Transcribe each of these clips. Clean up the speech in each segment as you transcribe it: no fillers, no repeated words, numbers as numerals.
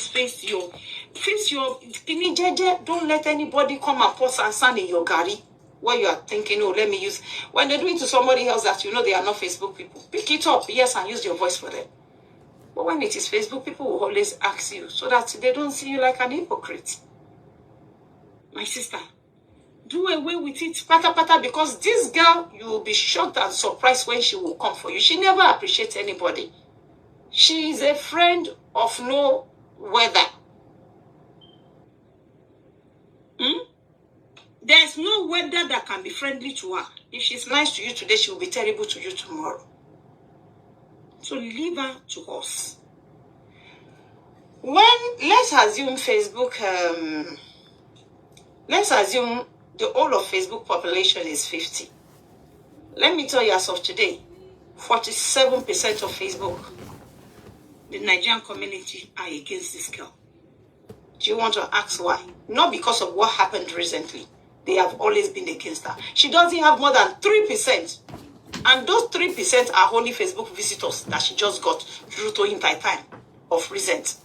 face your don't let anybody come and pour sand in your gari. What you are thinking, oh, let me use. When they do it to somebody else that you know they are not Facebook people, pick it up, yes, and use your voice for them. But when it is Facebook, people will always ask you so that they don't see you like an hypocrite. My sister, do away with it, pata, because this girl, you will be shocked and surprised when she will come for you. She never appreciates anybody. She is a friend of no weather. There's no weather that can be friendly to her. If she's nice to you today, she will be terrible to you tomorrow. So leave her to us. Let's assume Facebook, let's assume the whole of Facebook population is 50. Let me tell you, as of today, 47% of Facebook, the Nigerian community, are against this girl. Do you want to ask why? Not because of what happened recently. They have always been against her. She doesn't have more than 3%. And those 3% are only Facebook visitors that she just got through to in time of recent.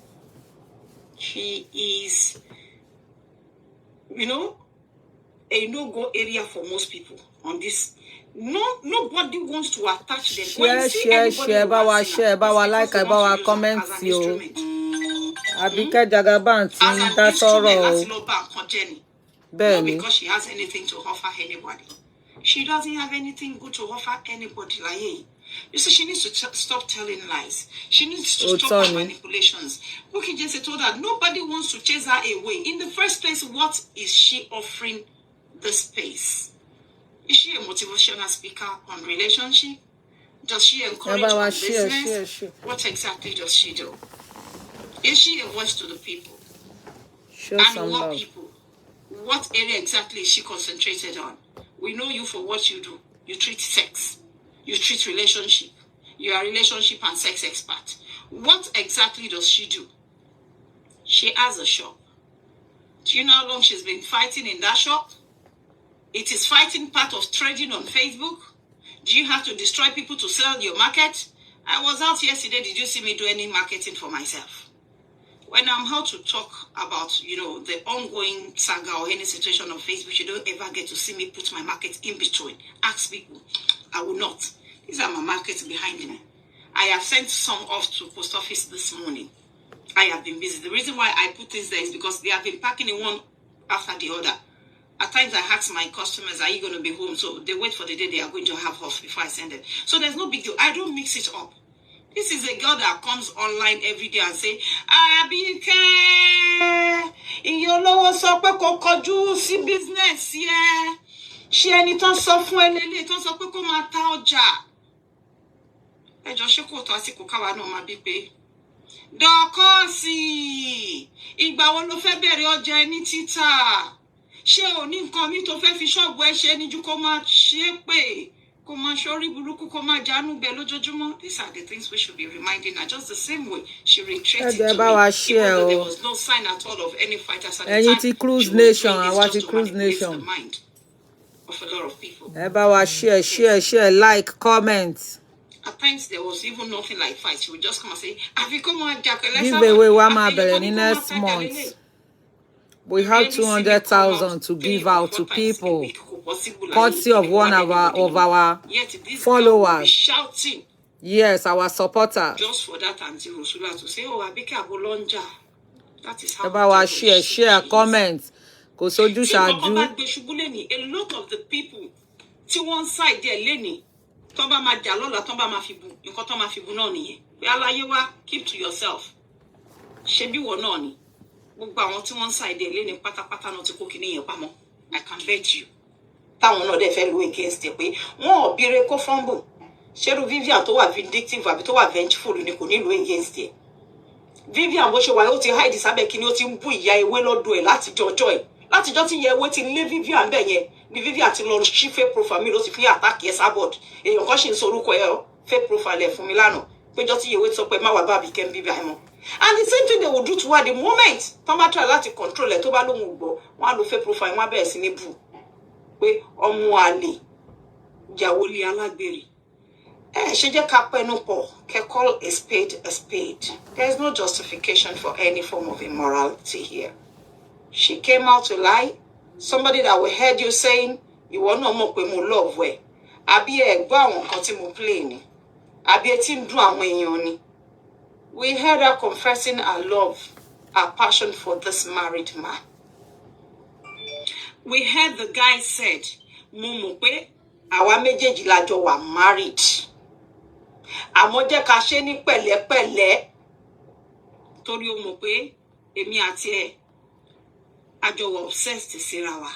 She is, a no-go area for most people on this. Nobody wants to attach them. Share, like, comments, Abike Jagaban, that's all. Not because she has anything to offer anybody. She doesn't have anything good to offer anybody. Like, hey, you see, she needs to stop telling lies. She needs to stop her manipulations. Bukky Jesse told her nobody wants to chase her away. In the first place, what is she offering the space? Is she a motivational speaker on relationship? Does she encourage on business? What exactly does she do? Is she a voice to the people? And what people? What area exactly is she concentrated on? We know you for what you do. You treat sex. You treat relationship. You are a relationship and sex expert. What exactly does she do? She has a shop. Do you know how long she's been fighting in that shop? It is fighting part of trading on Facebook. Do you have to destroy people to sell your market? I was out yesterday. Did you see me do any marketing for myself? When I'm out to talk about, the ongoing saga or any situation on Facebook, you don't ever get to see me put my market in between. Ask people. I will not. These are my markets behind me. I have sent some off to post office this morning. I have been busy. The reason why I put things there is because they have been packing in one after the other. At times I ask my customers, are you going to be home? So they wait for the day they are going to have off before I send it. So there's no big deal. I don't mix it up. This is a girl that comes online every day and say, Abike, ìyólówó sọ pé kó kọjú sí business, yeah. Ṣé ẹni tán sọ fún ẹlẹ́lẹ́ tán sọ pé kó máa ta ọjà. Ẹjọ́ ṣé kò tó àsìkò káwa náà máa bí pé. Dọ́kọ́sì, ìgbà wo ló fẹ́ bẹ̀rẹ̀ ọjà ẹni títà? Ṣé o ní nǹkan mi tó fẹ́ fi ṣọ́ọ̀bù ẹ ṣe níjú kó máa ṣe pé? These are the things we should be reminding her. Just the same way she retreated to me, even though there was no sign at all of any fighters at the time. She was doing this just to manipulate the mind of a lot of people. Share, like, comment. At times there was even nothing like fight. She would just come and say, give away one in next month. We have 200,000 to give out to people, courtesy of one of our followers. Shouting. Yes, our supporters. Just for that Auntie Rosula to say, oh, Abike Abolonja. That is how share, comment. A lot of the people, to one side there, Lenny, Tomba Majalola, Tomba Mafibu, Yukotoma Fibunoni. Keep to yourself. Shebi Wononi. I can bet you. Táwọn náà dẹ̀ fẹ́ lo against ẹ pé wọ́n ò bire kó fumble. Ṣé Vivian tó wà vindictive àbí tó wà vengeful ni kò ní lo against ẹ. Vivian bó ṣe wà ó ti hide sábẹ́ kíni ó ti ń bú ìyá ewé lọ́dọ̀ ẹ̀ láti jọjọ́ ẹ̀. Láti jọ́ tí ìyá ewé ti lé Vivian bẹ́ẹ̀ yẹn ni Vivian ti lọ ṣí fake profile mi ló ti fi attack ẹ sábọ̀d. Èèyàn kan ṣì ń sorúkọ ẹ fake profile ẹ fún mi lánàá. Péjọ́ tí ìyá ewé sọ pé má wà bá Abike ń bíbí àìmọ́. And the same thing they will do to her the moment Toma try láti control ẹ tó bá lóhùn gbọ́ wọ́n á lo fake profile wọ́n á bẹ̀rẹ̀ sí ní bú pé ọmọ àlè ìyàwó lé alágbèrè She just can call a spade a spade. There's no justification for any form of immorality here. She came out to lie. Somebody that will heard you saying, you want no more mo love way. Abi egba won kan ti mo play ni. Abi e ti n dun awon eyan ni. We heard her confessing her love, her passion for this married man. We heard the guy said, mo mọ̀ pé àwa méjèèjì la jọ wà married. Àmọ́ jẹ́ ká ṣe ní pẹ̀lẹ́pẹ̀lẹ́. Torí ó mọ̀ pé èmi àti ẹ̀ a jọ wà obsessed síra wa.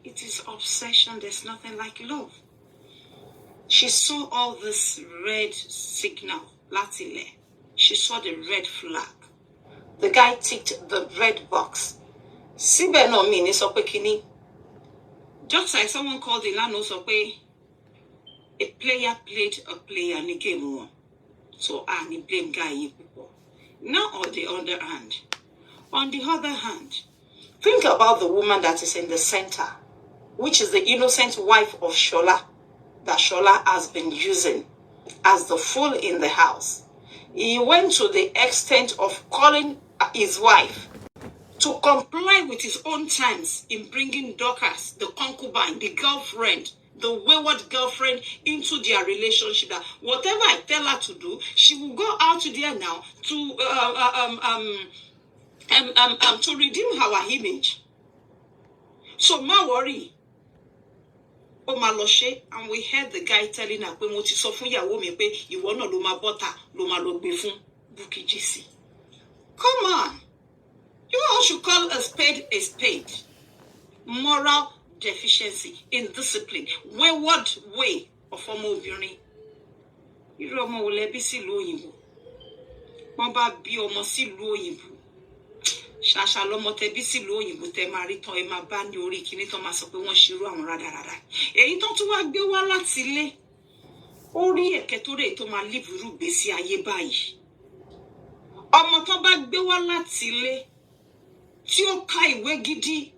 It is obsession, there's nothing like love. She saw all this red signal, latile. She saw the red flag. The guy ticked the red box. Síbẹ̀ náà mi ní sọ pé kíní. Just like someone called the land sọ pé a player played a player ní game one. So ni blame guy yìí púpọ̀. Now on the other hand. On the other hand, think about the woman that is in the center, which is the innocent wife of Shola, that Shola has been using as the fool in the house. He went to the extent of calling his wife to comply with his own terms in bringing Dorcas, the concubine, the girlfriend, the wayward girlfriend, into their relationship. That whatever I tell her to do, she will go out there now to redeem her image. So ma worry. Oh ma loshe, and we heard the guy telling her pé mo ti sọ fún ìyàwó mi pé ìwọ náà ló máa bọ́ta ló máa lọ gbé fún Bukky Jesse. Come on. You all should call a spade a spade. Moral deficiency, indiscipline, wayward way of ọmọ obìnrin. Irú ọmọ wo lẹ bí sílùú òyìnbó. Wọ́n bá bí ọmọ sílùú òyìnbó. Ṣàṣà lọmọ tẹ bí sílùú òyìnbó tẹ máa rí tán ẹ máa bá ní orí kíní tán máa sọ pé wọ́n ṣerú àwọn rádaràdà. Èyí tó tún wá gbé wá láti ilé. Orí ẹ̀kẹ́ tó rè tó máa líbùrú gbèsè ayé báyìí. Ọmọ tán bá gbé wá láti ilé tí ó ka ìwé gidi.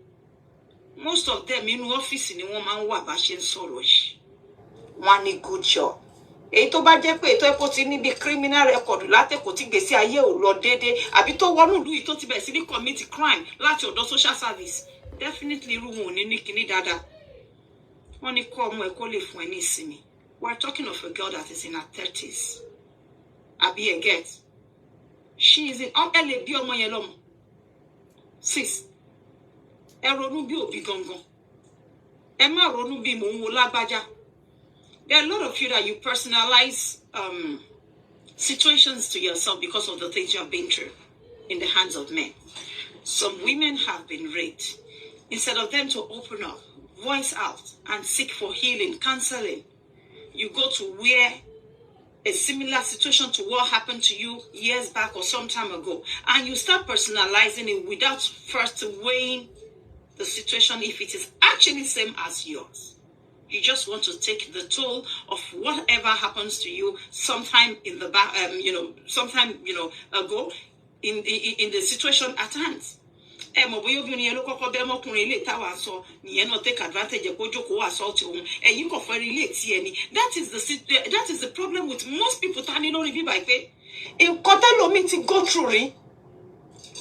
Most of them inú ọ́fíìsì ni wọ́n máa ń wà bá ṣe ń sọ̀rọ̀ yìí. Wọ́n ní good job. Èyí tó bá jẹ́ pé ètò ẹ̀kọ́ ti níbi criminal record látẹ̀kọ́ tí gbèsè ayé ò lọ déédéé àbí tó wọnú ìlú yìí tó ti bẹ̀rẹ̀ sí ní commit crime láti ọ̀dọ̀ social service. Definitely irú wọn ò ní kíní dáadáa. Wọ́n ní kọ́ ọmọ ẹ̀ kó lè fún ẹ ní ìsinmi. We are talking of a girl that is in her 30s. Àbí ẹ get. She is in ẹ lè bí ọmọ yẹn lọ́mọ. Sis. Ẹ ronú bí òbí gangan. Ẹ má ronú bí mò ń wo lágbájá. There are a lot of you that you personalize situations to yourself because of the things you have been through in the hands of men. Some women have been raped. Instead of them to open up, voice out, and seek for healing, counseling, you go to where a similar situation to what happened to you years back or some time ago, and you start personalizing it without first weighing the situation if it is actually same as yours. You just want to take the toll of whatever happens to you sometime in the back, ago in the situation at hand. That is the problem with most people turning on review by pay. In Kotelo meeting go through.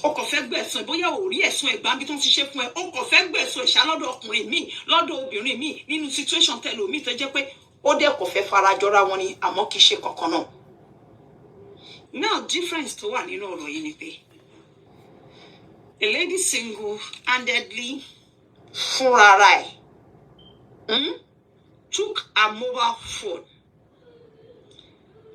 O kò fẹ́ gbẹ̀san bóyá ò rí ẹ̀san ẹ̀gbá bí tó ń ṣiṣẹ́ fún ẹ o kò fẹ́ gbẹ̀san ìṣá lọ́dọ̀ ọkùnrin mi lọ́dọ̀ obìnrin mi nínú situation tẹ́lẹ̀ omi tó jẹ́ pé ó dẹ̀ kò fẹ́ farajọra wọn ni àmọ́ kì í ṣe kankan náà. Now difference tó wà nínú ọ̀rọ̀ yìí ni pé a lady single-handedly fúnra ẹ̀ took a mobile phone.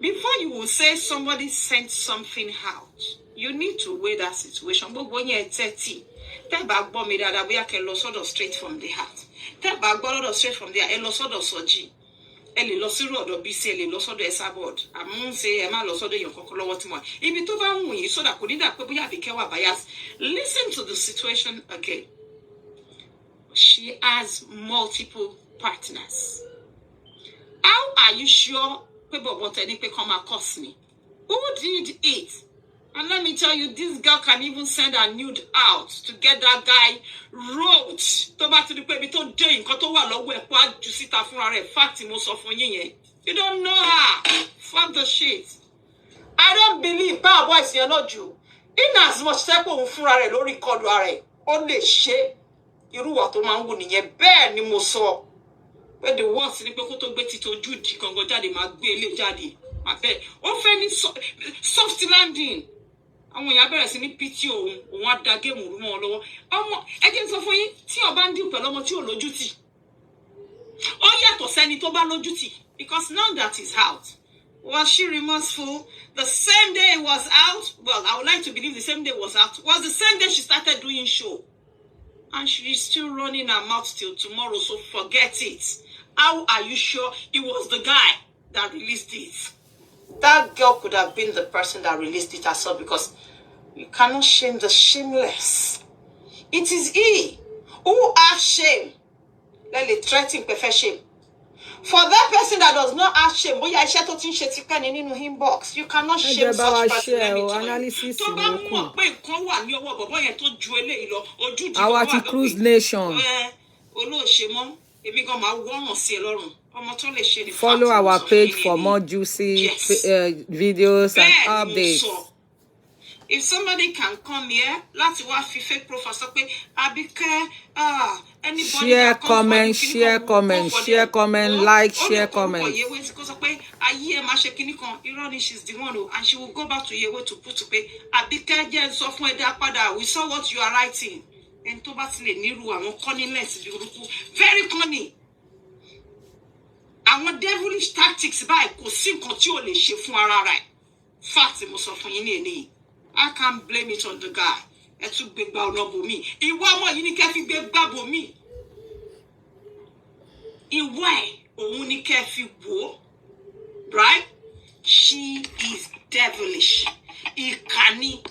Before you will say somebody sent something out, you need to weigh that situation. But when you're 30, tell back bomb me that we can lose sort of straight from the heart. Tell back borrow straight from there, and lost sort of soji. Eli lost road or BC, eli lost the sabord. I'm say, I'm lost the young cockle what more. If you told me, so that could that be Abike bias. Listen to the situation again. She has multiple partners. How are you sure people want any come across me? Who did it? And let me tell you, this girl can even send a nude out to get that guy wrote. To back to the baby to doing, Kotowa low, where quad to sit up for a fact, most of when ye. You don't know her. Fuck the shit. I don't believe power boys you're not you. In as much step on furare lórí kọlu ara ẹ̀, ó lè ṣe irú wa tó máa ń wù nìyẹn. Bẹ́ẹ̀ ni mo sọ. Where the words ni pé kó tó gbé Tito Jude kankan jáde máa gbé ilé jáde. Má bẹ́ẹ̀. Ó fẹ́ ní soft landing. Àwọn èèyàn bẹ̀rẹ̀ sí ní pity òun á da géèmù rú mọ́ wọn lọ́wọ́. Ọmọ ẹ jẹ́ n sọ fún yín tí ó bá ń dín pẹ̀lú ọmọ tí ò lójú tì. Ó yàtọ̀ sẹ́ni tó bá lójú tì. Because now that he's out, was she remorseful? The same day it was out, well, I would like to believe the same day it was out, was the same day she started doing show. And she's still running her mouth till tomorrow, so forget it. How are you sure it was the guy that released it? That girl could have been the person that released it herself, because you cannot shame the shameless. It is he who has shame. Let it threaten perfect shame. For that person that does not have shame, boy, I share to inbox. You cannot shame such person. Analysis. Our Cruise Nation. Follow our page for more juicy videos and updates. If somebody can come here, let's watch fake profile. Abike, share, comment, share, comment, share, comment, like, share, comment. She's the one who, and she will go back to Yewe to put to pay. We saw what you are writing. And to very cunning. Our devilish tactics by continue fact most of I can't blame it on the guy. It took big bow no me. In one more you need big babo me. In why only careful wo, right? She is devilish. Ikani.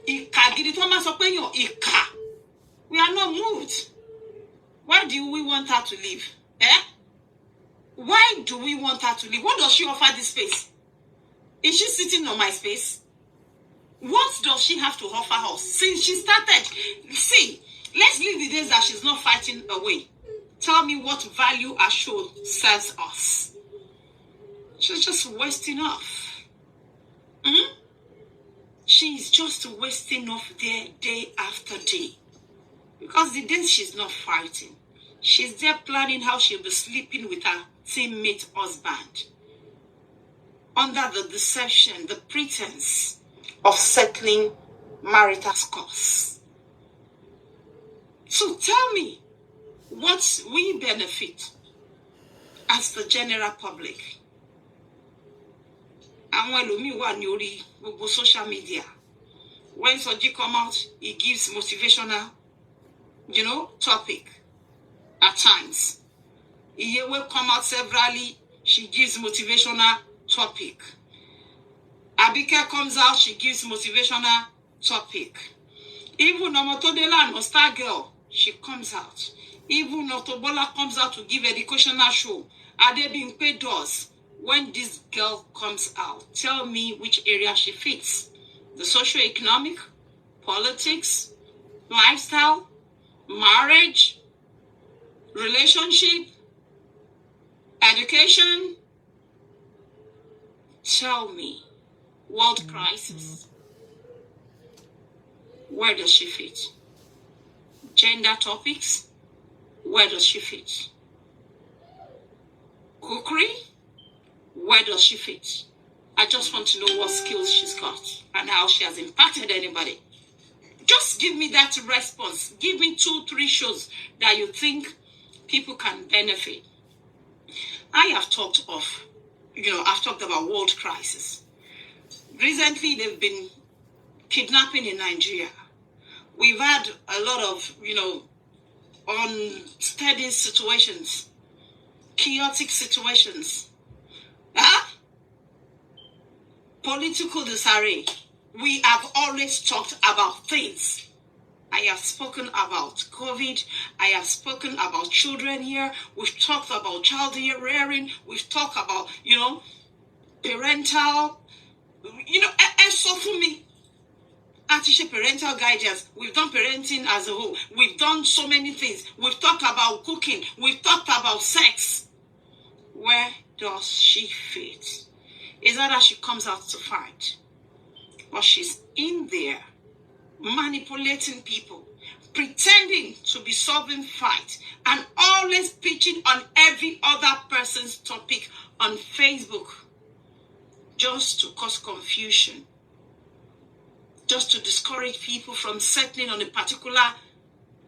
Ikagiri Thomas Openyo Ika. We are not moved. Why do we want her to leave? Eh? Why do we want her to leave? What does she offer this space? Is she sitting on my space? What does she have to offer us? Since she started, see, let's leave the days that she's not fighting away. Tell me what value her show serves us. She's just wasting off. She's just wasting off there day after day. Because the days she's not fighting, she's there planning how she'll be sleeping with her teammate husband. Under the deception, the pretense of settling marital scores. So tell me, what we benefit as the general public? And when Lumi wa nyori go social media, when Soji come out, he gives motivational, topic at times. He will come out severally, she gives motivational topic. Abike comes out, she gives motivational topic. Even Nomotodela, no star girl, she comes out. Even Notobola comes out to give educational show. Are they being paid doors? When this girl comes out, tell me which area she fits. The socio-economic, politics, lifestyle, marriage, relationship, education. Tell me. World crisis. Where does she fit? Gender topics. Where does she fit? Cookery. Where does she fit? I just want to know what skills she's got and how she has impacted anybody. Just give me that response. Give me 2-3 shows that you think people can benefit. I have talked of, I've talked about world crisis. Recently, they've been kidnapping in Nigeria. We've had a lot of, unsteady situations, chaotic situations, political disarray. We have always talked about things. I have spoken about COVID. I have spoken about children here. We've talked about child rearing. We've talked about, parental, and so for me, artificial parental guidance. We've done parenting as a whole. We've done so many things. We've talked about cooking. We've talked about sex. Where does she fit? Is that she comes out to fight? Or she's in there manipulating people, pretending to be solving fight, and always pitching on every other person's topic on Facebook just to cause confusion, just to discourage people from settling on a particular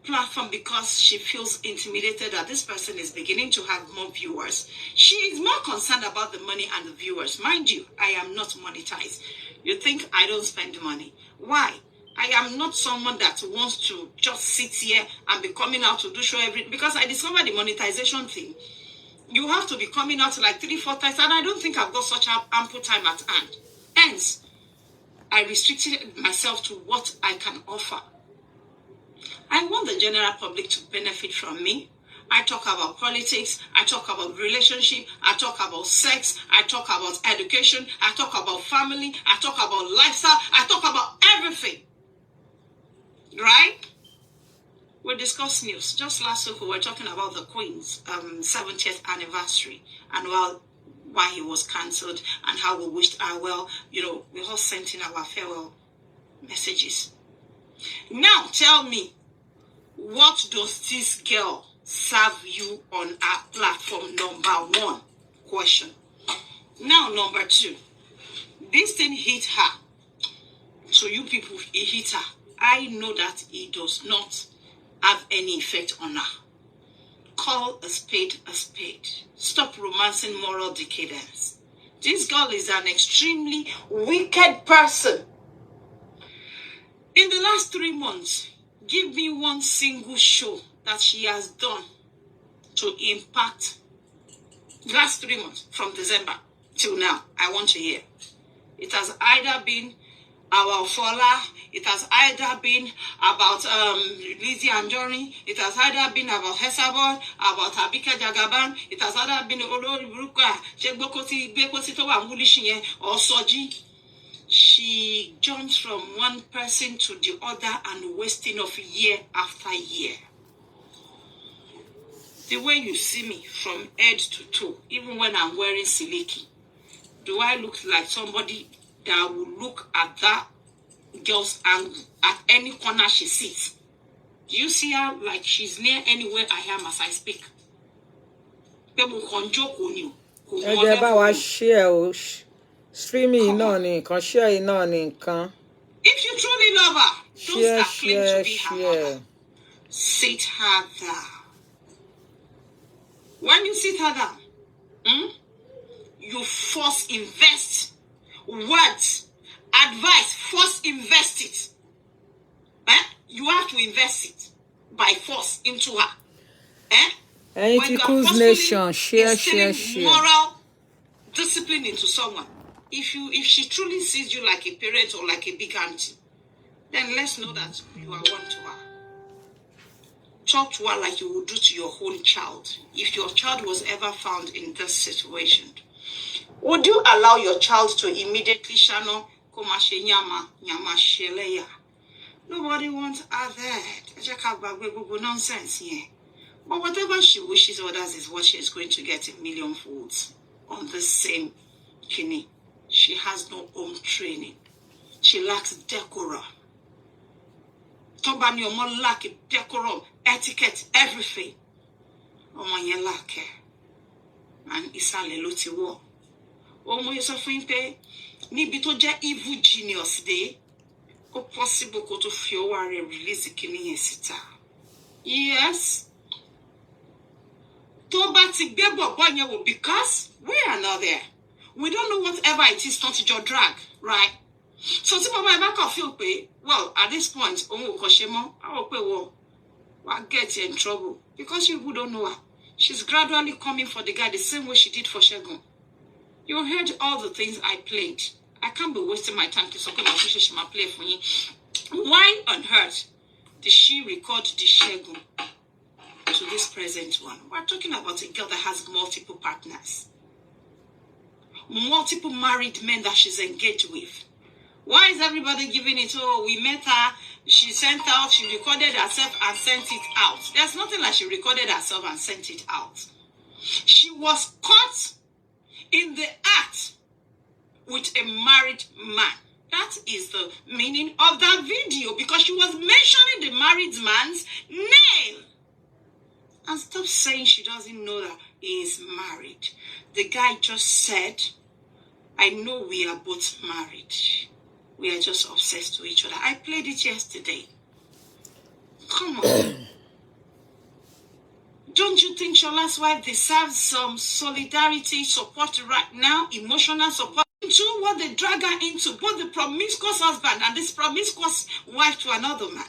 platform because she feels intimidated that this person is beginning to have more viewers. She is more concerned about the money and the viewers. Mind you, I am not monetized. You think I don't spend money? Why? I am not someone that wants to just sit here and be coming out to do show because I discovered the monetization thing. You have to be coming out like 3-4 times, and I don't think I've got such ample time at hand. Hence, I restricted myself to what I can offer. I want the general public to benefit from me. I talk about politics. I talk about relationship. I talk about sex. I talk about education. I talk about family. I talk about lifestyle. I talk about everything. Right? We discuss news. Just last week, we were talking about the Queen's 70th anniversary and why he was cancelled and how we wished her well. You know, we all sent in our farewell messages. Now, tell me, what does this girl serve you on our platform? Number one question. Now, number two, this thing hit her. So you people, it hit her. I know that it does not have any effect on her. Call a spade a spade. Stop romancing moral decadence. This girl is an extremely wicked person. In the last 3 months, give me one single show that she has done to impact. Last 3 months, from December till now, I want to hear. It has either been our Fola, it has either been about Lizzy and Anjorin, it has either been about Hesabod, about Abike Jagaban, it has either been or Soji. She jumps from one person to the other and wasting of year after year. The way you see me from head to toe, even when I'm wearing siliki, do I look like somebody that will look at that girl's angle at any corner she sits? Do you see her like she's near anywhere I am as I speak? People can joke on you. Streaming noni kan share noni kan. If you truly love her, those that claim to be her mother, sit her down. When you sit her down, you first invest words, advice, first invest it. You have to invest it by force into her. When you are nation, share. Moral discipline into someone. If she truly sees you like a parent or like a big auntie, then let's know that you are one to her. Talk to her like you would do to your own child. If your child was ever found in this situation, would you allow your child to immediately channel komashe nyama sheleya? Nobody wants her there. Nonsense here. But whatever she wishes others is what she is going to get in million folds on the same kidney. She has no home training. She lacks decorum. Tobani omo lack decorum, etiquette, everything. Omo yen lack it. And isale lo ti wo. Omo ye so fun pe níbi tó jẹ́ evil genius de ó possible kó tó fi ọwọ́ rẹ̀ release kíní yẹn síta. Yes. Tó bá ti gbé bọ̀bọ̀ yẹn wò, because we are not there. We don't know whatever it is not your drag, right? So tí bàbá ẹ bá kàn feel pé, well, at this point, òun ò kàn ṣe mọ́, I will pay well, we'll get in trouble. Because you don't know her. She's gradually coming for the guy the same way she did for Shegun. You heard all the things I played. I can't be wasting my time to talk about she might play for you. Why on earth did she record the Shegun to this present one? We're talking about a girl that has multiple partners. Multiple married men that she's engaged with. Why is everybody giving it? Oh, we met her, she sent out, she recorded herself and sent it out. There's nothing like she recorded herself and sent it out. She was caught in the act with a married man. That is the meaning of that video, because she was mentioning the married man's name. And stop saying she doesn't know that he is married. The guy just said, I know we are both married. We are just obsessed to each other. I played it yesterday. Come on. Don't you think Shola's wife deserves some solidarity, support right now, emotional support? Into what they drag her into, both the promiscuous husband and this promiscuous wife to another man.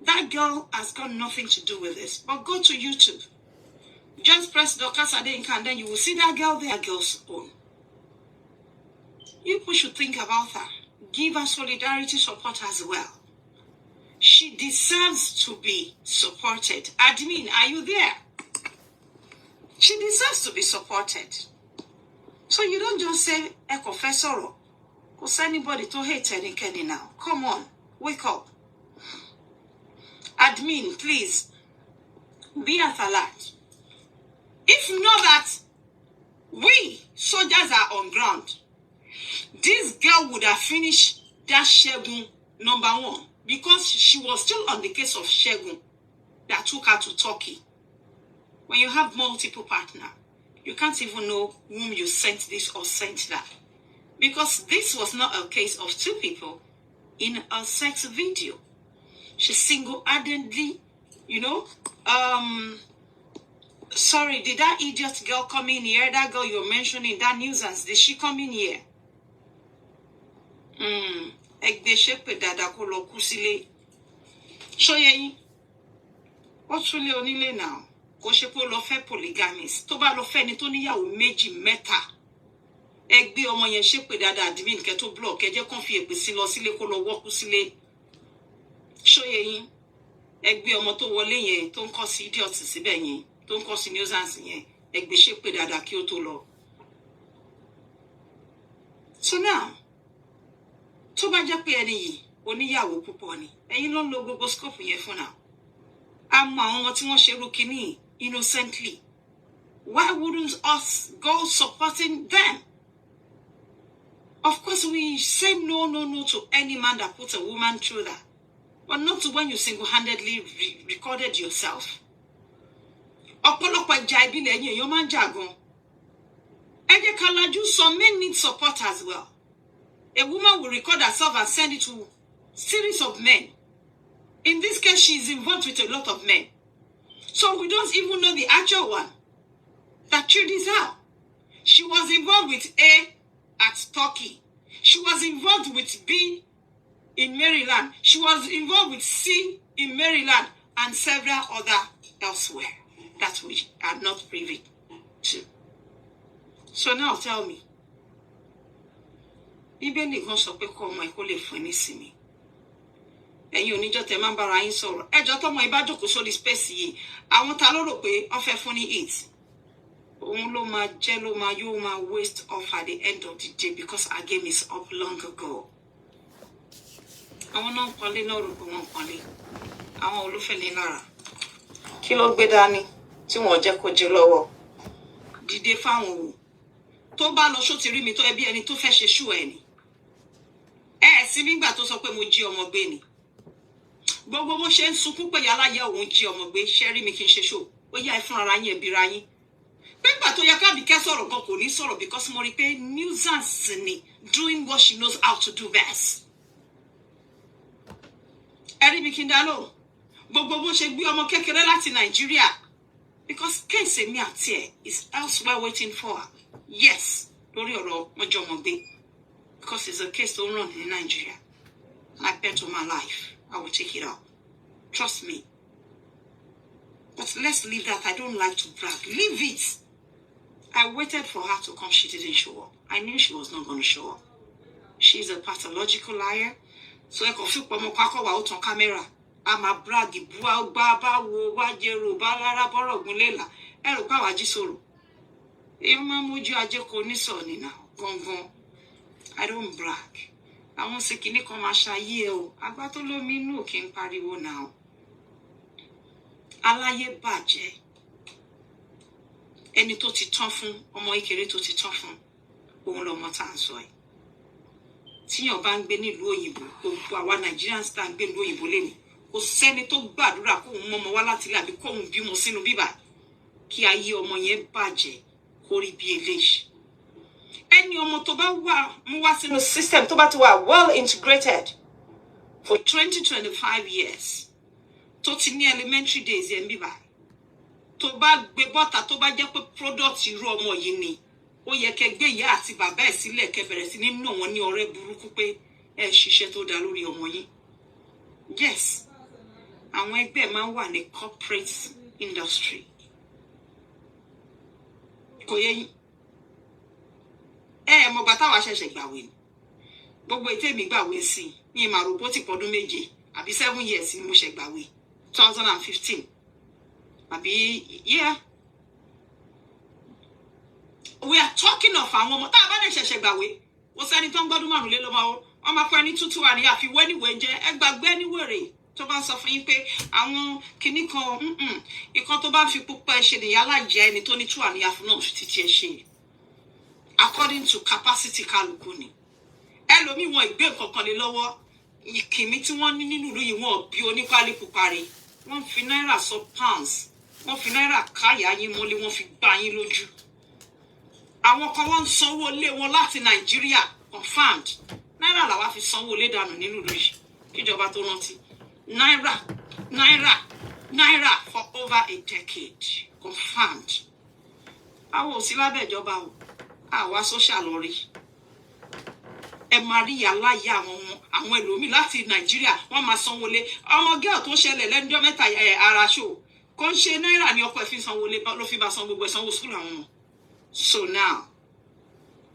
That girl has got nothing to do with this. But go to YouTube. Just press Dorcas Adenka and then you will see that girl there, that girl's own. You people should think about her. Give her solidarity support as well. She deserves to be supported. Admin, are you there? She deserves to be supported. So you don't just say, a confessor, because anybody to hate any now. Come on, wake up. Admin, please, be at alert. If not that we soldiers are on ground, this girl would have finished that Shegun #1, because she was still on the case of Shegun that took her to Turkey. When you have multiple partners, you can't even know whom you sent this or sent that. Because this was not a case of two people in a sex video. She single-handedly, sorry, did that idiot girl come in here? That girl you're mentioning, that nuisance, did she come in here? Show ye. What's really only now? Kò ṣe pé lọ fẹ́ polygamist. Tó bá lọ fẹ́ ni tó níyàwó méjì mẹ́ta. Ẹ gbé ọmọ yẹn ṣépè dáadáa admin kẹ́ tó block ẹ jẹ́ kàn fi èpè sí lọ sílé kó lọ wọ́kú sílé. Ṣóyè yín. Ẹ gbé ọmọ tó wọlé yẹn tó ń kọ́ sí idiot síbẹ̀ yẹn, tó ń kọ́ sí nuisance yẹn. Ẹ gbé ṣépè dáadáa kí ó tó lọ. So now, tó bá jẹ́ pé ẹni yìí oníyàwó púpọ̀ ni, ẹ̀yin ló ń lo gbogbo scope yẹn fún now. Àmọ́ àwọn ọmọ tí wọ́n ṣe irú kìíní innocently. Why wouldn't us go supporting them? Of course, we say no to any man that puts a woman through that. But not when you single-handedly recorded yourself. Ọ̀pọ̀lọpọ̀ ìjà ìbílẹ̀ ẹ̀yin èèyàn máa ń jà gan. Ẹ jẹ́ ká lajú, some men need support as well. A woman will record herself and send it to series of men. In this case, she is involved with a lot of men. So we don't even know the actual one that threw this out. She was involved with A at Turkey. She was involved with B in Maryland. She was involved with C in Maryland and several other elsewhere that we are not privy to. So now tell me, Bíbélì gan sọ pé kó ọmọ ẹ kó lè fún ní sinmi. Ẹ̀yin oníjọ́ tẹ́ máa ń bára yín sọ̀rọ̀. Ẹjọ́ tọ́mọ ibà jókòó sórí space yìí. Àwọn ta ló rò pé wọ́n fẹ́ fún ní it. Òun ló máa jẹ́ ló máa yóò máa waste off at the end of the day because our game is up long ago. Àwọn náà ń pọ́nlé náà rò pé wọ́n ń pọ́nlé. Àwọn olúfẹ́lẹ́ lára. Kí ló gbé dání tí wọ́n jẹ́ kó jẹ lọ́wọ́? Dìde fáwọn òwò. Tó bá lọ ṣó ti rí mi tó ẹbí ẹni tó fẹ́ ṣe ṣú ẹ̀ ni. Sí nígbà tó sọ pé mo jí ọmọ gbé ni. Gbogbo bó ṣe ń sunkún pé yàrá yẹ òun jí ọmọ gbé ṣe rí mi kí n ṣe ṣó. Ó yá ẹ fún ara yín ẹbí ra yín. Nígbà tó yẹ ká Abike sọ̀rọ̀ gan kò ní sọ̀rọ̀ because mo rí pé nuisance ni doing what she knows how to do best. Ẹ rí mi kí n dá lóhùn. Gbogbo bó ṣe gbé ọmọ kékeré láti Nàìjíríà because case èmi àti ẹ̀ is elsewhere waiting for her. Yes, lórí ọ̀rọ̀ mọ́jọ́ ọmọ gbé. Because it's a case tó ń run in Nigeria. And I bet on my life, I will take it up. Trust me. But let's leave that. I don't like to brag. Leave it. I waited for her to come. She didn't show up. I knew she was not going to show up. She's a pathological liar. So I could feel out on camera. I'm a brag. Baba wo wajero balara borogunlela. Ero pa waji soro. E ma moju aje ko ni so ni now. Gongon. I don't brag. I won't say kini ko ma ṣayé o. Agba tó lómi inú kí n pariwo now. Aláyé bàjẹ́. ẹni tó ti tán fún ọmọ ìkéré tó ti tán fún òun lọmọ tá à ń sọ ẹ tíyàn bá ń gbé nílùú òyìnbó gbogbo àwa Nigerians tá à ń gbé nílùú òyìnbó lẹ́nu kò sẹ́ni tó gbàdúrà kóun mọ́mọ wá láti ilé àbí kóun bímọ sínú bíbà kí ayé ọmọ yẹn bàjẹ́ kó rí bí eléyìí ẹni ọmọ tó bá wà mú wá sínú system tó bá ti wà well integrated for 20-25 years tó ti ní elementary days yẹn bíbà tó bá gbé bọ́ta tó bá jẹ́ pé product irú ọmọ yìí ni ó yẹ kẹ́ gbé ìyá àti bàbá ẹ̀ sílẹ̀ kẹ́ bẹ̀rẹ̀ sí ní nà wọ́n ní ọ̀rẹ́ burúkú pé ẹ ṣiṣẹ́ tó dá lórí ọmọ yín yes àwọn ẹgbẹ́ máa ń wà ní corporate industry kò yẹ yín mo gbà táwa ṣẹ̀ṣẹ̀ gbàwé ni gbogbo ètè mi gbàwé sí ní ìmọ̀ àròbótì pọ̀dún méje àbí 7 years ni mo ṣẹ̀ gbàwé 2015 àbí yeah we are talking of àwọn ọmọ tá a bá lè ṣẹ̀ṣẹ̀ gbàwé ó sẹ́ni tó ń gbọ́dún márùn lé lọ́mọ wọn máa fún ẹni tútù wà ní àfiwé níwèé jẹ́ ẹ gbàgbé níwèrè tó bá ń sọ fún yín pé àwọn kinní kan ìkan tó bá ń fi púpọ̀ ṣe nìyá láìjẹ́ ẹni tó ní tú àníyàn fún náà fi títí ẹ ṣe according to capacity kálukú ni ẹlòmíì wọn ìgbé nǹkan kan lé lọ́wọ́ ìkìmí tí wọ́n ní nínú ìlú yìí wọn bí onípálí pupari wọ́n fi náírà sọ pounds wọ́n fi náírà káyà yín mọ́lé wọ́n fi gbá yín lójú àwọn kan wọ́n ń sanwó lé wọn láti Nàìjíríà confirmed náírà làwa fi sanwó lé dànù nínú ìlú yìí kíjọba tó rántí náírà for over a decade confirmed àwọn ò sí lábẹ́ ìjọba o àwa social lórí ẹ máa rí aláya àwọn ẹlòmíì láti Nàìjíríà wọ́n máa sanwó lé ọmọ girl tó ṣẹlẹ̀ lẹ́nujọ́ mẹ́ta ara ṣó kò ń ṣe náírà ní ọkọ ẹ̀ fi sanwó lé ló fi bá san gbogbo ẹ̀ sanwó school àwọn ọmọ so now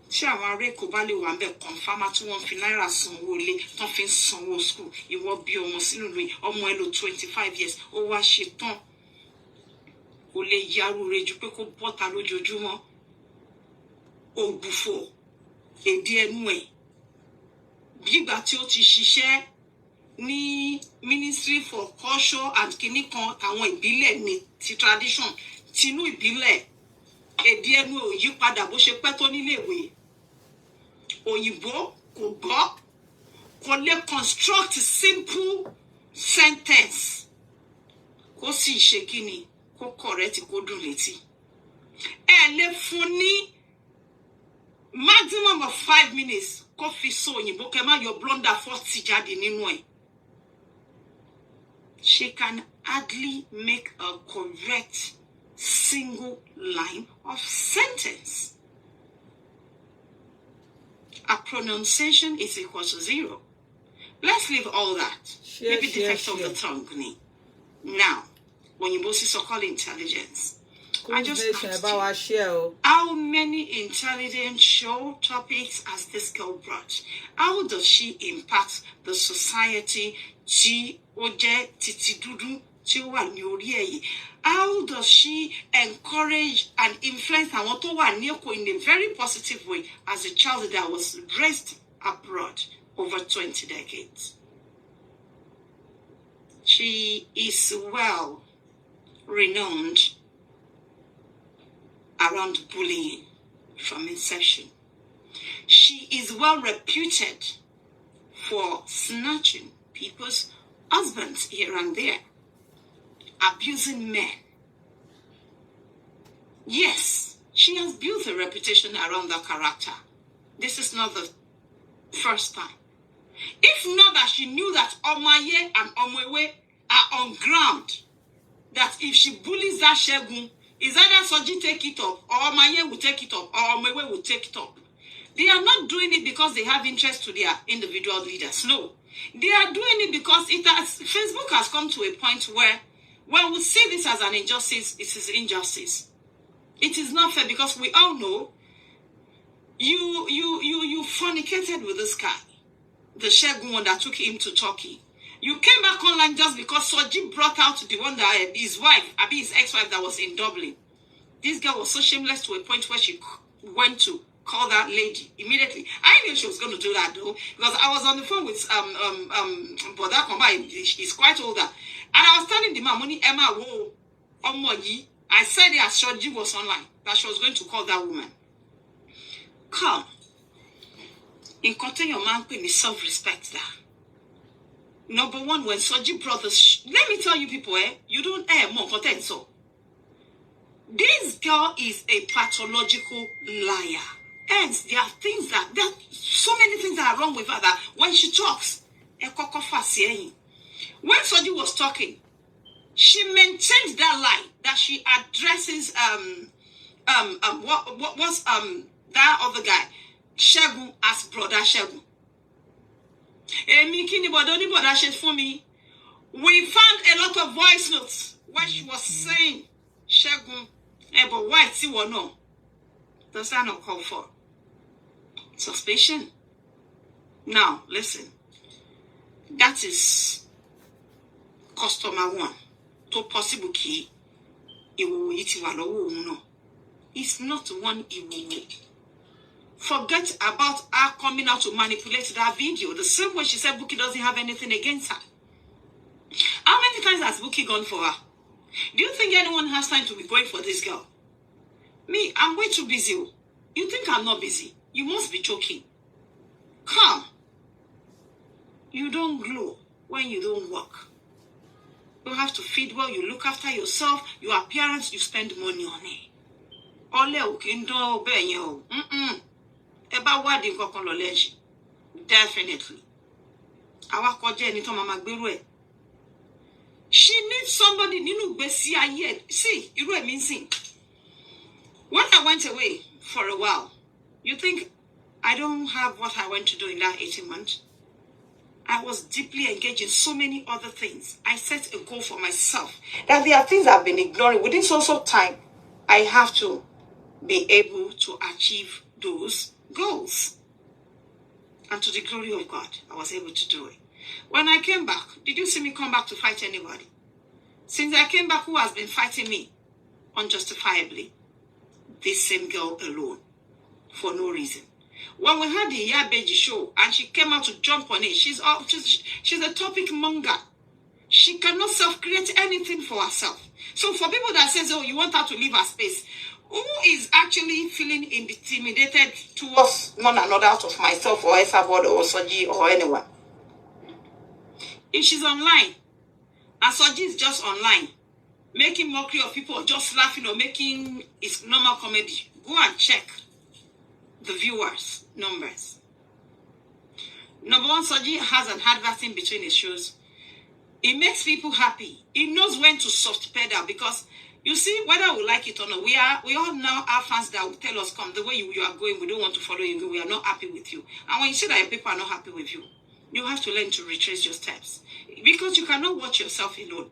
tí àwọn ará Èkó bá lè wà ń bẹ̀ kọ̀ǹfàmà tí wọ́n fi náírà sanwó lé tán fi ń sanwó school ìwọ bí ọmọ sínú ìlú ọmọ ẹ lò 25 years ó wá ṣe tán kò lè yarú rẹ ju pé kó bọ́ta lójoojúmọ́ ògbùfò èdè ẹnu ẹ̀ bígbà tí ó ti ṣiṣẹ́ ní Ministry for Culture and kìíní kan àwọn ìbílẹ̀ ní ti tradition tinú ìbílẹ̀ èdè ẹnu ò yí padà bó ṣe pẹ́ tó níléèwé òyìnbó kò gbọ́ kò lè construct simple sentence kó sì ṣe kíni kó correct kó dùn létí ẹ lè fún ní maximum of 5 minutes kó fi sọ òyìnbó kẹ́ má yọ blunder 40 jáde nínú ẹ̀ she can hardly make a correct single line of sentence. Her pronunciation is equal to 0. Let's leave all that. Maybe defect of the tongue. Now, when you both so-called intelligence, I just asked you, how many intelligent show topics has this girl brought? How does she impact the society? How does she encourage and influence àwọn tó wà ní Èkó in a very positive way as a child that was raised abroad over 20 decades? She is well renowned around bullying from inception. She is well reputed for snatching people's husbands here and there, abusing men. Yes, she has built a reputation around that character. This is not the first time. If not that she knew that Omaye and Omewe are on ground, that if she bullies that Shegun, is either Soji take it up, or Omaye will take it up, or Omewe will take it up. They are not doing it because they have interest to their individual leaders. No. They are doing it because Facebook has come to a point where when we see this as an injustice, it is injustice. It is not fair because we all know you fornicated with this guy, the Shegun one that took him to Turkey. You came back online just because Soji brought out the one that his wife, his ex-wife that was in Dublin. This girl was so shameless to a point where she went to call that lady immediately. I knew she was going to do that though, because I was on the phone with Boda Komba. He's quite older, and I was telling the man, "Money Emma, wo, Omoyi." I said it as Shoji was online. that she was going to call that woman. Come. In contain your man pay me self-respect there. Number one, when Soji brothers, let me tell you people, you don't more content so. This girl is a pathological liar. Hence, there are so many things that are wrong with her that when she talks, when Soji was talking, she maintained that lie that she addresses what was that other guy, Shegun, as brother Shegun. We found a lot of voice notes where she was saying, Shegun, but why see or no? Does that not call for suspicion? Now, listen. That is customer one. To possible key. It's not one iwu. Forget about her coming out to manipulate that video. The same way she said Buki doesn't have anything against her. How many times has Buki gone for her? Do you think anyone has time to be going for this girl? Me, I'm way too busy. You think I'm not busy? You must be joking. Come. You don't glow when you don't work. You have to feed well, you look after yourself, your appearance, you spend money on it. Definitely. She needs somebody. See, when I went away for a while, you think I don't have what I went to do in that 18 months? I was deeply engaged in so many other things. I set a goal for myself. That there are things I've been ignoring. Within so time, I have to be able to achieve those goals. And to the glory of God, I was able to do it. When I came back, did you see me come back to fight anybody? Since I came back, who has been fighting me unjustifiably? This same girl alone. For no reason. When we had the Yabeji show and she came out to jump on it, she's a topic monger. She cannot self-create anything for herself. So for people that says, oh, you want her to leave her space, who is actually feeling intimidated towards one another out of myself or Esabod or Soji or anyone? If she's online, and Soji is just online, making mockery of people or just laughing or making its normal comedy, go and check the viewers' numbers. Number one, Soji has an advert in between his shows. It makes people happy. He knows when to soft pedal because, you see, whether we like it or not, we all now have fans that will tell us, come, the way you are going, we don't want to follow you, we are not happy with you. And when you see that people are not happy with you, you have to learn to retrace your steps. Because you cannot watch yourself alone.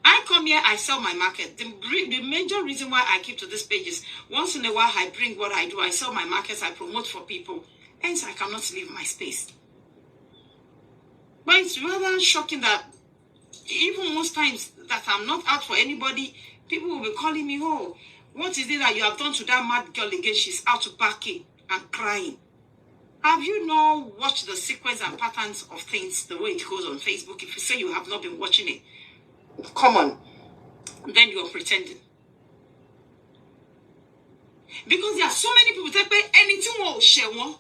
I come here, I sell my market. The major reason why I keep to this page is once in a while I bring what I do. I sell my markets, I promote for people. Hence, I cannot leave my space. But it's rather shocking that even most times that I'm not out for anybody, people will be calling me, oh, what is it that you have done to that mad girl again? She's out barking and crying. Have you not watched the sequence and patterns of things the way it goes on Facebook? If you say you have not been watching it, come on. Then you are pretending. Because there are so many people that pay anything will share one.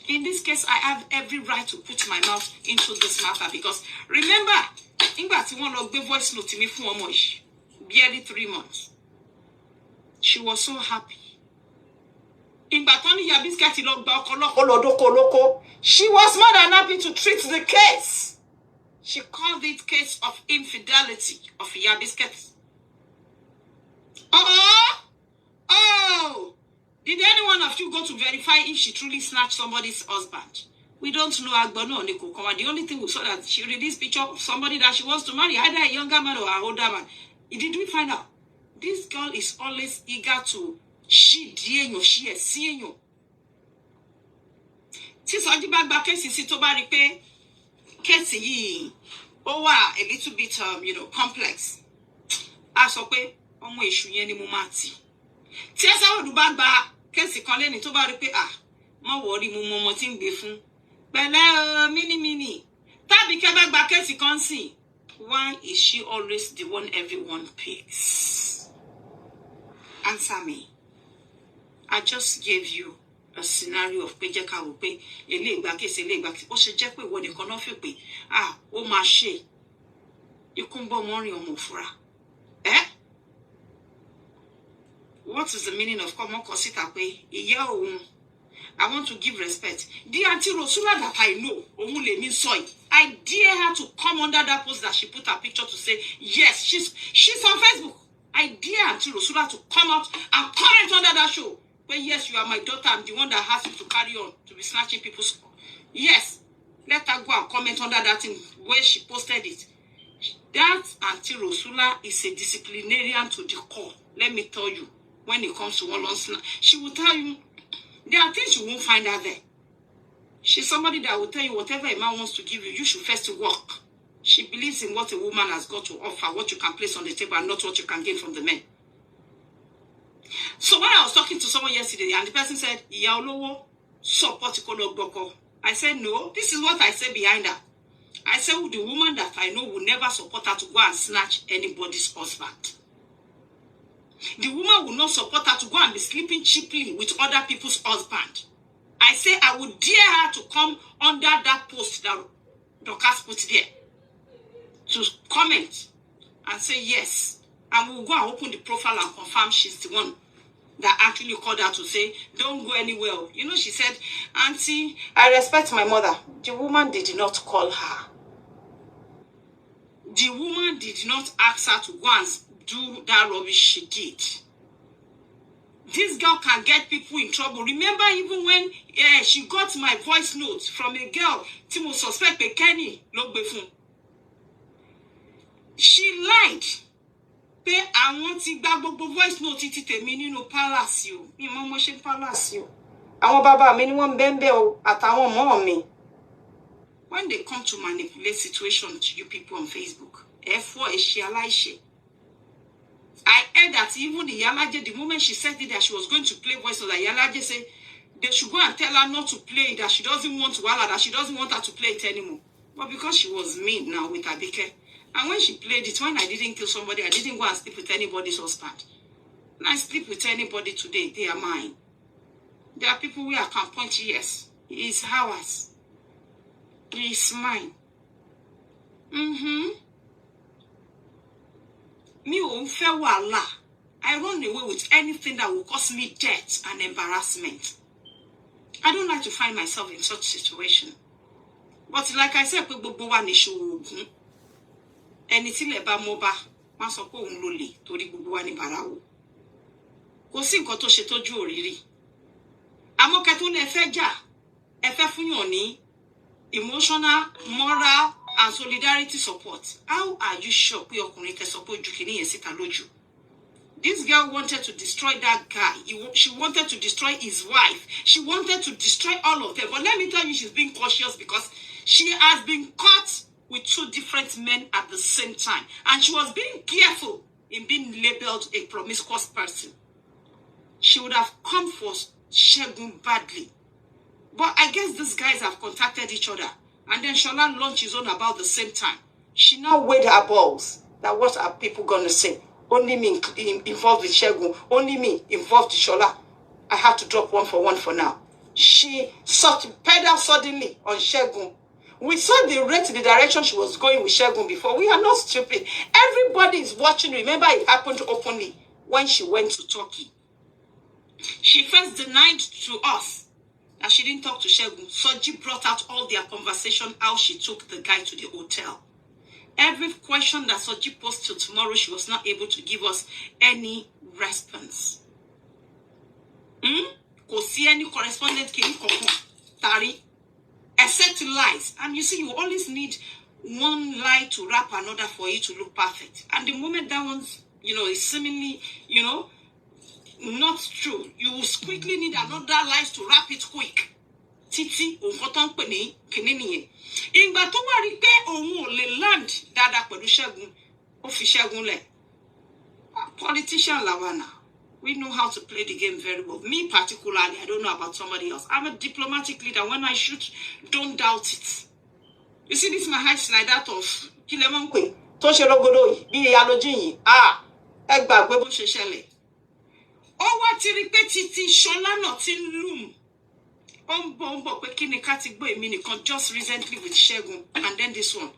In this case, I have every right to put my mouth into this matter because remember, voice note to me for barely 3 months. She was so happy. She was more than happy to treat the case. She called it case of infidelity of Yabisket. Oh! Did any one of you go to verify if she truly snatched somebody's husband? We don't know Agbono or Nikokoma. The only thing we saw that she released picture of somebody that she wants to marry, either a younger man or an older man. Did we find out? This girl is always eager to she is seeing you. Since I did back case to repair case a little bit complex. As okay, issue any mumati. Tiasa would back case calling to repair ma worry mummoting befun. Bella mini. Abike bá gba case kan sí. Why is she always the one everyone picks? Answer me. I just gave you a scenario of pé jẹ́ ká wò pé ele gba case ó ṣe jẹ́ pé ìwọ nìkan náà fi pé ó máa ṣe ikú ń bọ̀ mọ́rin ọmọ òfura. What is the meaning of common kosita pé ìyá òun? I want to give respect. The Auntie Rosula that I know, Omulemi Soy, I dare her to come under that post that she put her picture to say, yes, she's on Facebook. I dare Auntie Rosula to come out and comment under that show. But yes, you are my daughter. I'm the one that has you to carry on, to be snatching people's. Yes, let her go and comment under that thing where she posted it. That Auntie Rosula is a disciplinarian to the core. Let me tell you, when it comes to one she will tell you, there are things you won't find out there. She's somebody that will tell you whatever a man wants to give you, you should first work. She believes in what a woman has got to offer, what you can place on the table, and not what you can gain from the men. So when I was talking to someone yesterday, and the person said, "Iya olowo support Ikologboko," I said, no, this is what I said behind her. I said, the woman that I know will never support her to go and snatch anybody's husband. The woman will not support her to go and be sleeping cheaply with other people's husband. I say I would dare her to come under that post that Dorcas put there to comment and say yes. And we'll go and open the profile and confirm she's the one that actually called her to say, don't go anywhere. You know, she said, Auntie, I respect my mother. The woman did not call her. The woman did not ask her to go and do that rubbish she did. This girl can get people in trouble. Remember, even when she got my voice notes from a girl, Timo suspect Kenny Logbefun. She lied. Pé àwọn tí gba gbogbo voice note ti tèmi nínú palace o. Mi mo mo ṣe palace o. Àwọn bàbá mi ni wọ́n bembe o àtàwọn ọmọ mi. When they come to manipulate situation to you people on Facebook, F4 is she aláìṣe. I heard that even the Yalaje, the moment she said it, that she was going to play voice, so that Yalaje said they should go and tell her not to play it, that she doesn't want to Wala, that she doesn't want her to play it anymore. But because she was mean now with Abike, and when she played it, when I didn't kill somebody, I didn't go and sleep with anybody's husband. When I sleep with anybody today, they are mine. There are people where I can point, yes, he is ours. He is mine. Me won't feel wala. I run away with anything that will cause me death and embarrassment. I don't like to find myself in such situation. But like I said, gbogbo wa ni ṣoògùn. Ẹni tí lè bá mo bá, má sọ pé òun ló lè torí gbogbo wa ni bàràwò. Kò sí nǹkan tó ṣe tójú òrìrì. Àmọ́ kẹ́ tó lè fẹ́ jà, ẹ fẹ́ fúnyàn ní emotional, moral, and solidarity support. How are you sure pé ọkùnrin tẹ́ sọ pé ojú kìíní yẹn síta lójú? This girl wanted to destroy that guy. She wanted to destroy his wife. She wanted to destroy all of them. But let me tell you, she's being cautious because she has been caught with two different men at the same time. And she was being careful in being labeled a promiscuous person. She would have come for Shegun badly. But I guess these guys have contacted each other. And then Shola launched his own about the same time. She now weighed her balls. That what are people going to say? Only me involved with Shegun. Only me involved with Shola. I had to drop one for now. She pedaled suddenly on Shegun. We saw the rate, the direction she was going with Shegun before. We are not stupid. Everybody is watching. Remember, it happened openly when she went to Turkey. She first denied to us that she didn't talk to Shegun. Soji brought out all their conversation, how she took the guy to the hotel. Every question that Soji posed till tomorrow, she was not able to give us any response. Kò sí any correspondent kìíní kankan tari, except lies. And you see, you always need one lie to wrap another for you to look perfect. And the moment that one's, is seemingly, not true, you will quickly need another lies to wrap it quick. Titi onkoton pe ni kinini yen. Ìgbà tó wá rí pé òun ò lè land dáadáa pẹ̀lú Ṣẹ́gun, ó fi Ṣẹ́gun lẹ̀. Politician lawana. We know how to play the game very well. Me particularly, I don't know about somebody else. I'm a diplomatic leader. When I shoot, don't doubt it. You see this my height like that of Kilemonkwe. Toshe rogodo bi yaloji. Ah, ẹ gbàgbé bó ṣe ṣẹlẹ̀. Ó wá ti rí pé títí Ṣọlá náà ti ń loom. Ó ń bọ̀ pé kí ni ká ti gbọ́ èmi nìkan just recently with Ṣẹ́gun and then this one.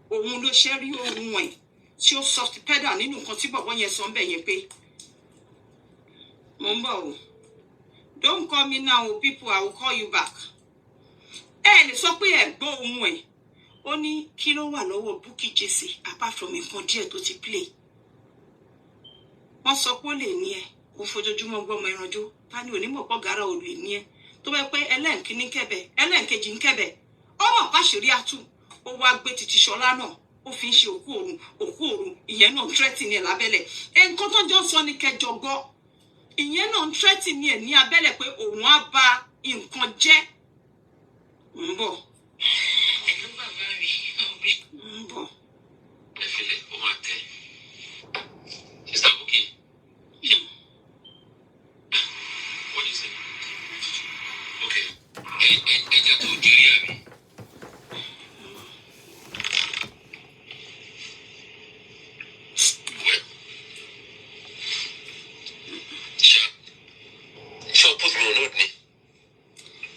Òun ló ṣe rí ohun ẹ̀ tí ó soft pedal nínú nǹkan tí bọ̀bọ́ yẹn sọ ń bẹ̀ yẹn pé mo ń bọ̀ o. Don't call me now, people, I will call you back. Lè sọ pé ẹ gbọ́ ohun ẹ̀. Ó ní kí ló wà lọ́wọ́ Bukky Jesse apart from nǹkan díẹ̀ tó ti play. Wọ́n sọ pé ó lè ní ẹ kó fojoojúmọ́ gbọ́mọ ẹranjú ta ni onímọ̀ pọ̀ gàrà ò lè ní ẹ tó bẹ́ pé ẹlẹ́ǹkíní kẹ́bẹ̀ ẹlẹ́ǹkejì ń kẹ́bẹ̀ ọmọ pàṣírí àtù ó wá gbé títí Ṣọlá náà ó fi ń ṣe òkú òru ìyẹn náà threaten ní ẹ̀ lábẹ́lẹ̀ nǹkan tó jọ sọ ní kẹjọ gbọ́ ìyẹn náà threaten ní ẹ̀ ní abẹ́lẹ̀ pé òun á ba nǹkan jẹ́ ń bọ̀.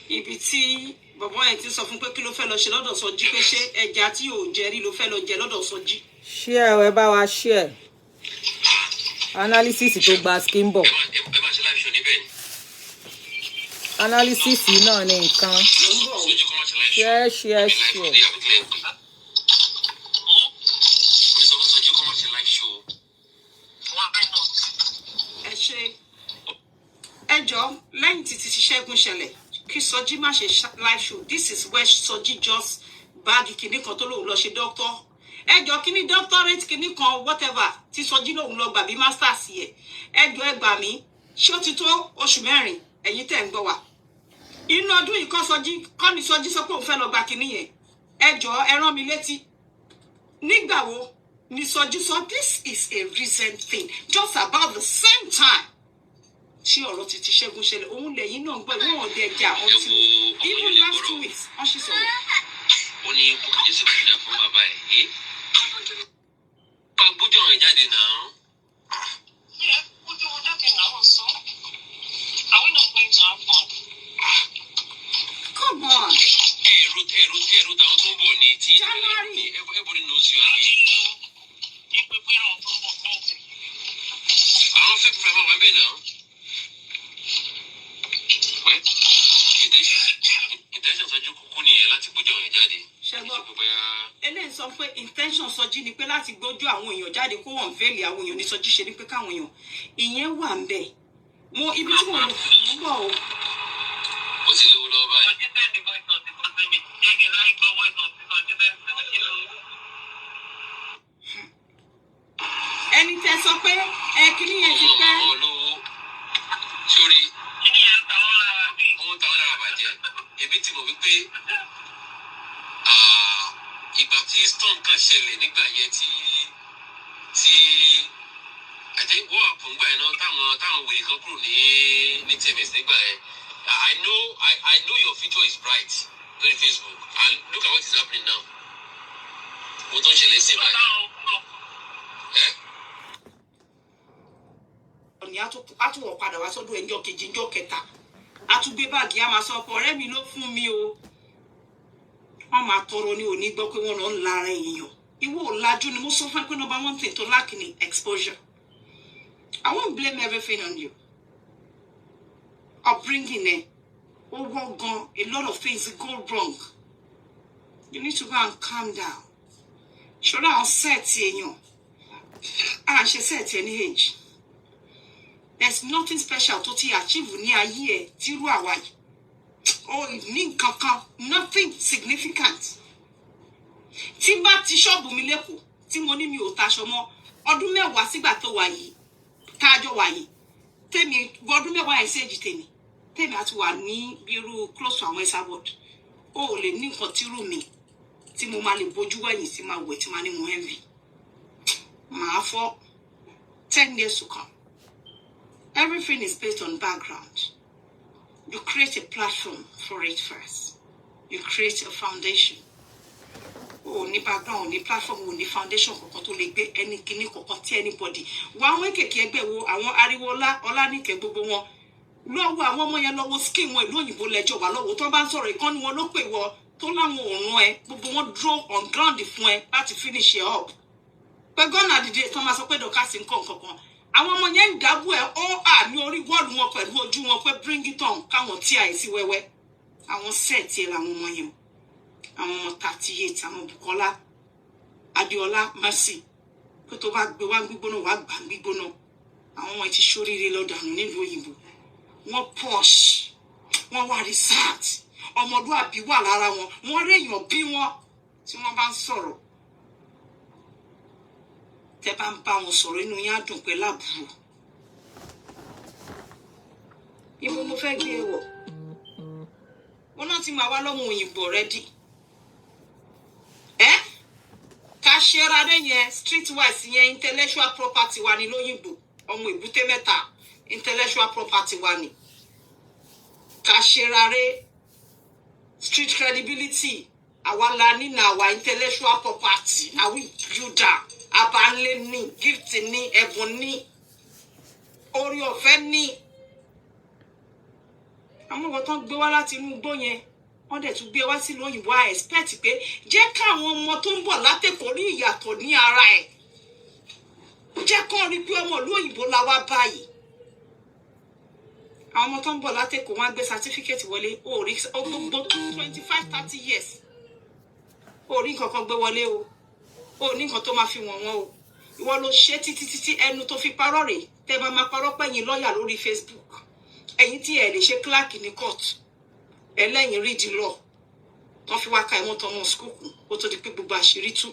Ibi tí bọ̀bọ́ yẹn ti sọ fún pé kí ló fẹ́ lọ ṣe lọ́dọ̀ Sọjí pé ṣé ẹja tí ò jẹ rí ló fẹ́ lọ jẹ lọ́dọ̀ Sọjí. Share ẹ bá wa share analysis tó gba skin bọ̀ analysis náà ní nǹkan share. Ẹ ṣe ẹjọ́ lẹ́yìn títí ti Ṣẹ́gun ṣẹlẹ̀ kí Sọjí má ṣe live show. This is where Sọjí just bag kìíní kan tó lóun lọ ṣe doctor ẹjọ́ kìíní doctorate kìíní kan whatever tí Sọjí lóun lọ gbà bí masters yẹ ẹjọ́ ẹ gbà mí ṣé ó ti tó oṣù mẹ́rin ẹ̀yin tẹ́ ń gbọ́ wa inú ọdún yìí kọ́ ni Sọjí sọ pé òun fẹ́ lọ gba kìíní yẹn ẹjọ́ ẹ rán mi létí nígbà wo ni Sọjí sọ this is a recent thing just about the same time tí ọ̀rọ̀ ti Ṣẹ́gun ṣẹlẹ̀ òun lẹ́yìn náà gbọ́ ìwọ̀n ọ̀dẹ ẹja ọtí even last 2 weeks wọ́n ṣì sọ̀rọ̀. ó ní Bukky Jesse kò dá fún bàbá ẹ̀ ká gbójú ọ̀rìn jáde náà. Ojú ọjọ́ kẹ̀yìn àwọn sọ are we not going to have fun? Come on. ẹ̀rù táwọn tó ń bọ̀ ní tí everybody knows you are here. ìpè pé àwọn tó ń bọ̀ fún ọ̀tẹ̀. àwọn fẹ́ fúnra máa wá bẹ́ẹ̀ náà. intention Sọjí kúkú nìyẹn láti gbójú ọ̀rìn jáde. Eléyìí sọ pé intention Sọjí ni pé láti gbójú àwọn èèyàn jáde kó wọ́n fẹ́ẹ̀lì àwọn èèyàn ní Sọjí ṣe ni pé káwọn èèyàn ìyẹn wà ń bẹ̀. Mo ibi tí mo ń bọ̀ o. ó ti lówó lọ́wọ́ báyìí. ẹni tẹ́ sọ pé kíní yẹn ti pẹ́. sórí ohun táwọn lára bàjẹ́ èmi ti mọ̀ wípé ìgbà tí storm kan ṣẹlẹ̀ nígbà yẹn tí àti wọ́n àpòǹgbà yẹn náà táwọn wèrè kan kúrò ní tms nígbà yẹn I know your future is bright lórí Facebook and look at what is happening now. mo tó ń ṣẹlẹ̀ sí báyìí. Ni a tún wọ̀ padà wá sọ́dọ̀ ẹjọ́ kejì ẹjọ́ kẹta a tún gbé báàgì a máa sọ ọkọ ọ̀rẹ́ mi ló fún mi o wọ́n máa tọrọ ní òní gbọ́ pé wọ́n lọ ń lara èèyàn ìwọ ọ̀làjú ni mo sọ fún ẹ pé number one thing tó lack ni exposure. I won't blame everything on you. Upbringing ẹ ó wọ́ gan a lot of things go wrong. You need to go and calm down. ṣọ́ra àwọn sẹ́ẹ̀tì èèyàn à ń ṣe sẹ́ẹ̀tì ẹni age. There's nothing special tó ti achieve ní ayé ẹ tírú àwa yìí. Oh, ní kankan, nothing significant. Tí bá ti ṣọ́ọ̀bù mi lẹ́kọ̀ọ́, tí mo ní mi ò taṣọ mọ́, ọdún mẹ́wàá sígbà tó wà yìí, tájọ́ wà yìí, tèmi ọdún mẹ́wàá ẹ̀ séjì tèmi àti wà ní bírú close to àwọn Esabod. O ò lè ní nǹkan tírú mi, tí mo máa lè bojú wẹ̀yìn tí máa wẹ̀ tí máa ní mo envy. Màá fọ́ 10 years to come. Everything is based on background. You create a platform for it first. You create a foundation. ò ní background, ò ní platform, ò ní foundation kankan tó lè gbé ẹni kíní kankan tí anybody. Wá àwọn kékèké ẹgbẹ́ wo àwọn ariwo ọlá nìkẹ́ gbogbo wọn. Lọ́wọ́ àwọn ọmọ yẹn lọ́wọ́ skin wọn ìlú òyìnbó lẹ́jọ́ wà lọ́wọ́ tó bá ń sọ̀rọ̀ ìkànnì wọn ló pè wọ tó láwọn òórùn ẹ gbogbo wọn draw on ground fún ẹ láti finish it up. Pé gọ́nà dìde tó máa sọ pé dọ̀kásì nǹkan kankan. Àwọn ọmọ yẹn ń dábò ẹ ó ní orí wọ́ọ̀lù wọn pẹ̀lú ojú wọn pé bring it on káwọn tí àìsí wẹ́wẹ́. Àwọn sẹ́ẹ̀tì ẹ̀ làwọn ọmọ yẹn. Àwọn ọmọ 38 àwọn Bukola Adéọlá Mercy pé tó bá gbé wá gbígbóná wá gbà gbígbóná. Àwọn ọmọ ti ṣoríire lọ dànù nílùú òyìnbó. Wọ́n posh, wọ́n wá research, ọmọlúàbí wà lára wọn, wọ́n réèyàn bí wọn tí wọ́n bá ń sọ̀rọ̀. Tẹ́ bá ń bá wọn sọ̀rọ̀ inú yín á dùn pé láàbùrò. Ibo mo fẹ́ gbé wọ̀. Wọ́n náà ti máa wá lọ́wọ́ òyìnbó already. Ká ṣera dé yẹn streetwise yẹn intellectual property wa ní lóyìnbó. Ọmọ Èbúté Mẹ́ta intellectual property wa ni. Ká ṣera ré street credibility àwa la ní na our intellectual property na we builder abanle ní gift ní ẹ̀bùn ní orí ọ̀fẹ́ ní. Àwọn ọmọ tán gbé wá láti inú igbó yẹn wọ́n dẹ̀ tún gbé wá sí lóyìnbó a expect pé jẹ́ káwọn ọmọ tó ń bọ̀ látẹ̀kọ́ rí ìyàtọ̀ ní ara ẹ̀. Jẹ́ kán rí bí ọmọ lóyìnbó la wá báyìí. Àwọn ọmọ tó ń bọ̀ látẹ̀kọ́ wọ́n á gbé certificate wọlé ó rí gbogbo 25-30 years. Ó rí nǹkan kan gbé wọlé o. Ó ní nǹkan tó máa fi wọ̀n wọ́n o. Ìwọ ló ṣe títí ẹnu tó fi parọ́ rè tẹ́ bá máa parọ́ pẹ̀yìn lọ́ọ̀yà lórí Facebook. Ẹ̀yin tí ẹ lè ṣe clerk ní court. Ẹlẹ́yìn read the law. Tán fi wá ka ẹ̀wọ̀n tọmọ school kù ó tó di pé gbogbo àṣírí tú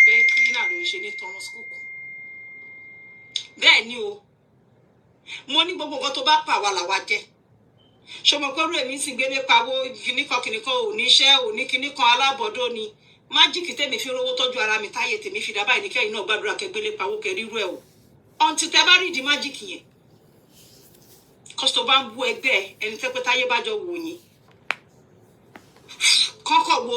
pé cleaner ló ń ṣe ní tọmọ school kù. Bẹ́ẹ̀ ni o. Mo ní gbogbo nǹkan tó bá pa wà làwa jẹ́. Ṣọmọ pé rú èmi sì gbé mi pawó kìnnìkan ò ní iṣẹ́ ò ní kìnnìkan alábọ̀dọ́ ni. Májíìkì tèmi fi rówó tọ́jú ara mi táyé tèmi fi dábàá ìníkẹ́yìn náà gbàdúrà kẹgbélé pawó kẹrírú ẹ̀ o. Ọ̀ǹtí tẹ bá rí di májíìkì yẹn. Kọ́sítọ̀ bá ń bú ẹgbẹ́ ẹni tẹ́ pé táyé bá jọ wò yín. Kọ́kọ́ wo,